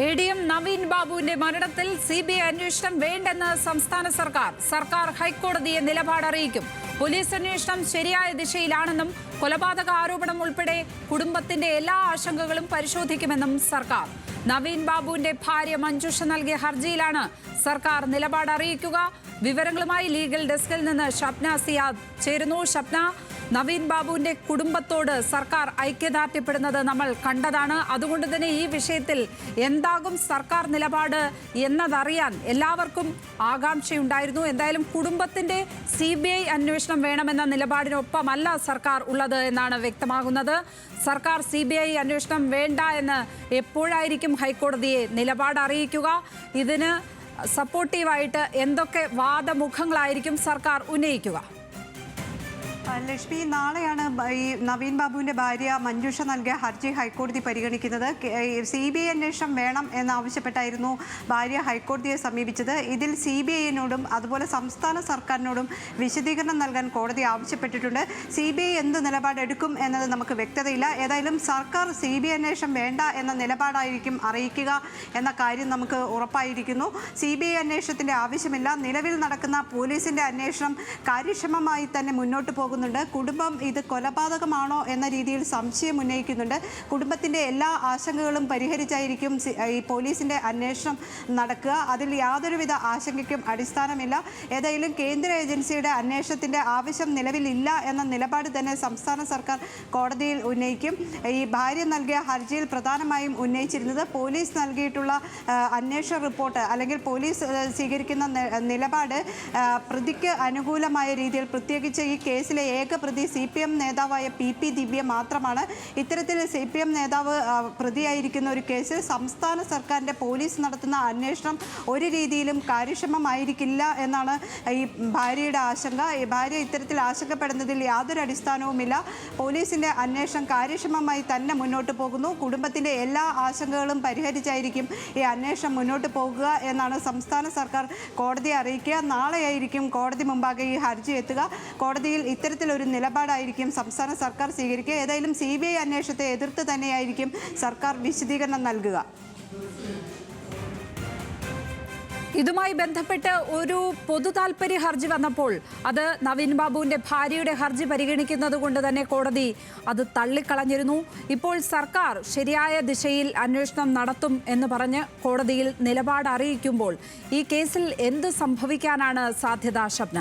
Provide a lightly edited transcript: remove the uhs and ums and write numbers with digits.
ADM Naveen ബാബുവിന്റെ മരണത്തിൽ CBI അന്വേഷണം വേണ്ടെന്ന് സംസ്ഥാന സർക്കാർ ഹൈക്കോടതിയെ നിലപാട് അറിയിക്കും. പോലീസ് അന്വേഷണം ശരിയായ ദിശയിലാണെന്നും കൊലപാതക ആരോപണം ഉൾപ്പെടെ കുടുംബത്തിന്റെ എല്ലാ ആശങ്കകളും പരിശോധിക്കുമെന്നും സർക്കാർ. നവീൻ ബാബുവിന്റെ ഭാര്യ മഞ്ജുഷ നൽകിയ ഹർജിയിലാണ് സർക്കാർ നിലപാട് അറിയിക്കുക. വിവരങ്ങളുമായി ലീഗൽ ഡെസ്കിൽ നിന്ന് ഷബ്ന സിയാദ് ചേരുന്നു. ഷബ്ന, നവീൻ ബാബുവിന്റെ കുടുംബത്തോട് സർക്കാർ ഐക്യദാർഢ്യപ്പെടുന്നത് നമ്മൾ കണ്ടതാണ്. അതുകൊണ്ട് തന്നെ ഈ വിഷയത്തിൽ എന്താകും സർക്കാർ നിലപാട് എന്നതറിയാൻ എല്ലാവർക്കും ആകാംക്ഷയുണ്ടായിരുന്നു. എന്തായാലും കുടുംബത്തിന്റെ CBI അന്വേഷണം വേണമെന്ന നിലപാടിനൊപ്പമല്ല സർക്കാർ ഉള്ളത് എന്നാണ് വ്യക്തമാകുന്നത്. സർക്കാർ CBI അന്വേഷണം വേണ്ട എന്ന് എപ്പോഴായിരിക്കും ഹൈക്കോടതിയെ നിലപാട് അറിയിക്കുക? ഇതിന് സപ്പോർട്ടീവായിട്ട് എന്തൊക്കെ വാദമുഖങ്ങളായിരിക്കും സർക്കാർ ഉന്നയിക്കുക? ലക്ഷ്മി, നാളെയാണ് ഈ നവീൻ ബാബുവിൻ്റെ ഭാര്യ മഞ്ജുഷ നൽകിയ ഹർജി ഹൈക്കോടതി പരിഗണിക്കുന്നത്. CBI അന്വേഷണം വേണം എന്നാവശ്യപ്പെട്ടായിരുന്നു ഭാര്യ ഹൈക്കോടതിയെ സമീപിച്ചത്. ഇതിൽ CBIനോടും അതുപോലെ സംസ്ഥാന സർക്കാരിനോടും വിശദീകരണം നൽകാൻ കോടതി ആവശ്യപ്പെട്ടിട്ടുണ്ട്. CBI എന്ത് നിലപാടെടുക്കും എന്നത് നമുക്ക് വ്യക്തതയില്ല. ഏതായാലും സർക്കാർ CBI അന്വേഷണം വേണ്ട എന്ന നിലപാടായിരിക്കും അറിയിക്കുക എന്ന കാര്യം നമുക്ക് ഉറപ്പായിരിക്കുന്നു. CBI അന്വേഷണത്തിൻ്റെ ആവശ്യമില്ല. നിലവിൽ നടക്കുന്ന പോലീസിൻ്റെ അന്വേഷണം കാര്യക്ഷമമായി തന്നെ മുന്നോട്ട് പോകുന്നുണ്ട്. കുടുംബം ഇത് കൊലപാതകമാണോ എന്ന രീതിയിൽ സംശയം ഉന്നയിക്കുന്നുണ്ട്. കുടുംബത്തിൻ്റെ എല്ലാ ആശങ്കകളും പരിഹരിച്ചായിരിക്കും ഈ പോലീസിൻ്റെ അന്വേഷണം നടക്കുക. അതിൽ യാതൊരുവിധ ആശങ്കയ്ക്കും അടിസ്ഥാനമില്ല. ഏതായാലും കേന്ദ്ര ഏജൻസിയുടെ അന്വേഷണത്തിൻ്റെ ആവശ്യം നിലവിലില്ല എന്ന നിലപാട് തന്നെ സംസ്ഥാന സർക്കാർ കോടതിയിൽ ഉന്നയിക്കും. ഈ ഭാര്യ നൽകിയ ഹർജിയിൽ പ്രധാനമായും ഉന്നയിച്ചിരുന്നത് പോലീസ് നൽകിയിട്ടുള്ള അന്വേഷണ റിപ്പോർട്ട് അല്ലെങ്കിൽ പോലീസ് സ്വീകരിക്കുന്ന നിലപാട് പ്രതിക്ക് അനുകൂലമായ രീതിയിൽ, പ്രത്യേകിച്ച് ഈ കേസിലെ ഏക പ്രതി CPM നേതാവായ PP ദിവ്യ മാത്രമാണ്. ഇത്തരത്തിൽ CPM നേതാവ് പ്രതിയായിരിക്കുന്ന ഒരു കേസിൽ സംസ്ഥാന സർക്കാരിൻ്റെ പോലീസ് നടത്തുന്ന അന്വേഷണം ഒരു രീതിയിലും കാര്യക്ഷമമായിരിക്കില്ല എന്നാണ് ഈ ഭാര്യയുടെ ആശങ്ക. ഈ ഭാര്യ ഇത്തരത്തിൽ ആശങ്കപ്പെടുന്നതിൽ യാതൊരു അടിസ്ഥാനവുമില്ല. പോലീസിൻ്റെ അന്വേഷണം കാര്യക്ഷമമായി തന്നെ മുന്നോട്ട് പോകുന്നു. കുടുംബത്തിൻ്റെ എല്ലാ ആശങ്കകളും പരിഹരിച്ചായിരിക്കും ഈ അന്വേഷണം മുന്നോട്ട് പോകുക എന്നാണ് സംസ്ഥാന സർക്കാർ കോടതിയെ അറിയിക്കുക. നാളെയായിരിക്കും കോടതി മുമ്പാകെ ഈ ഹർജി എത്തുക. കോടതിയിൽ ഇത്തരത്തിലൊരു നിലപാടായിരിക്കും സംസ്ഥാന സർക്കാർ സ്വീകരിക്കുക. ഏതായാലും CBI അന്വേഷണത്തെ എതിർത്ത് തന്നെയായിരിക്കും സർക്കാർ വിശദീകരണം നൽകുക. ഇതുമായി ബന്ധപ്പെട്ട് ഒരു പൊതു താൽപര്യ ഹർജി വന്നപ്പോൾ അത് നവീൻ ബാബുവിന്റെ ഭാര്യയുടെ ഹർജി പരിഗണിക്കുന്നത് കൊണ്ട് തന്നെ കോടതി അത് തള്ളിക്കളഞ്ഞിരുന്നു. ഇപ്പോൾ സർക്കാർ ശരിയായ ദിശയിൽ അന്വേഷണം നടത്തും എന്ന് പറഞ്ഞ് കോടതിയിൽ നിലപാട് അറിയിക്കുമ്പോൾ ഈ കേസിൽ എന്ത് സംഭവിക്കാനാണ് സാധ്യത, ഷബ്ന?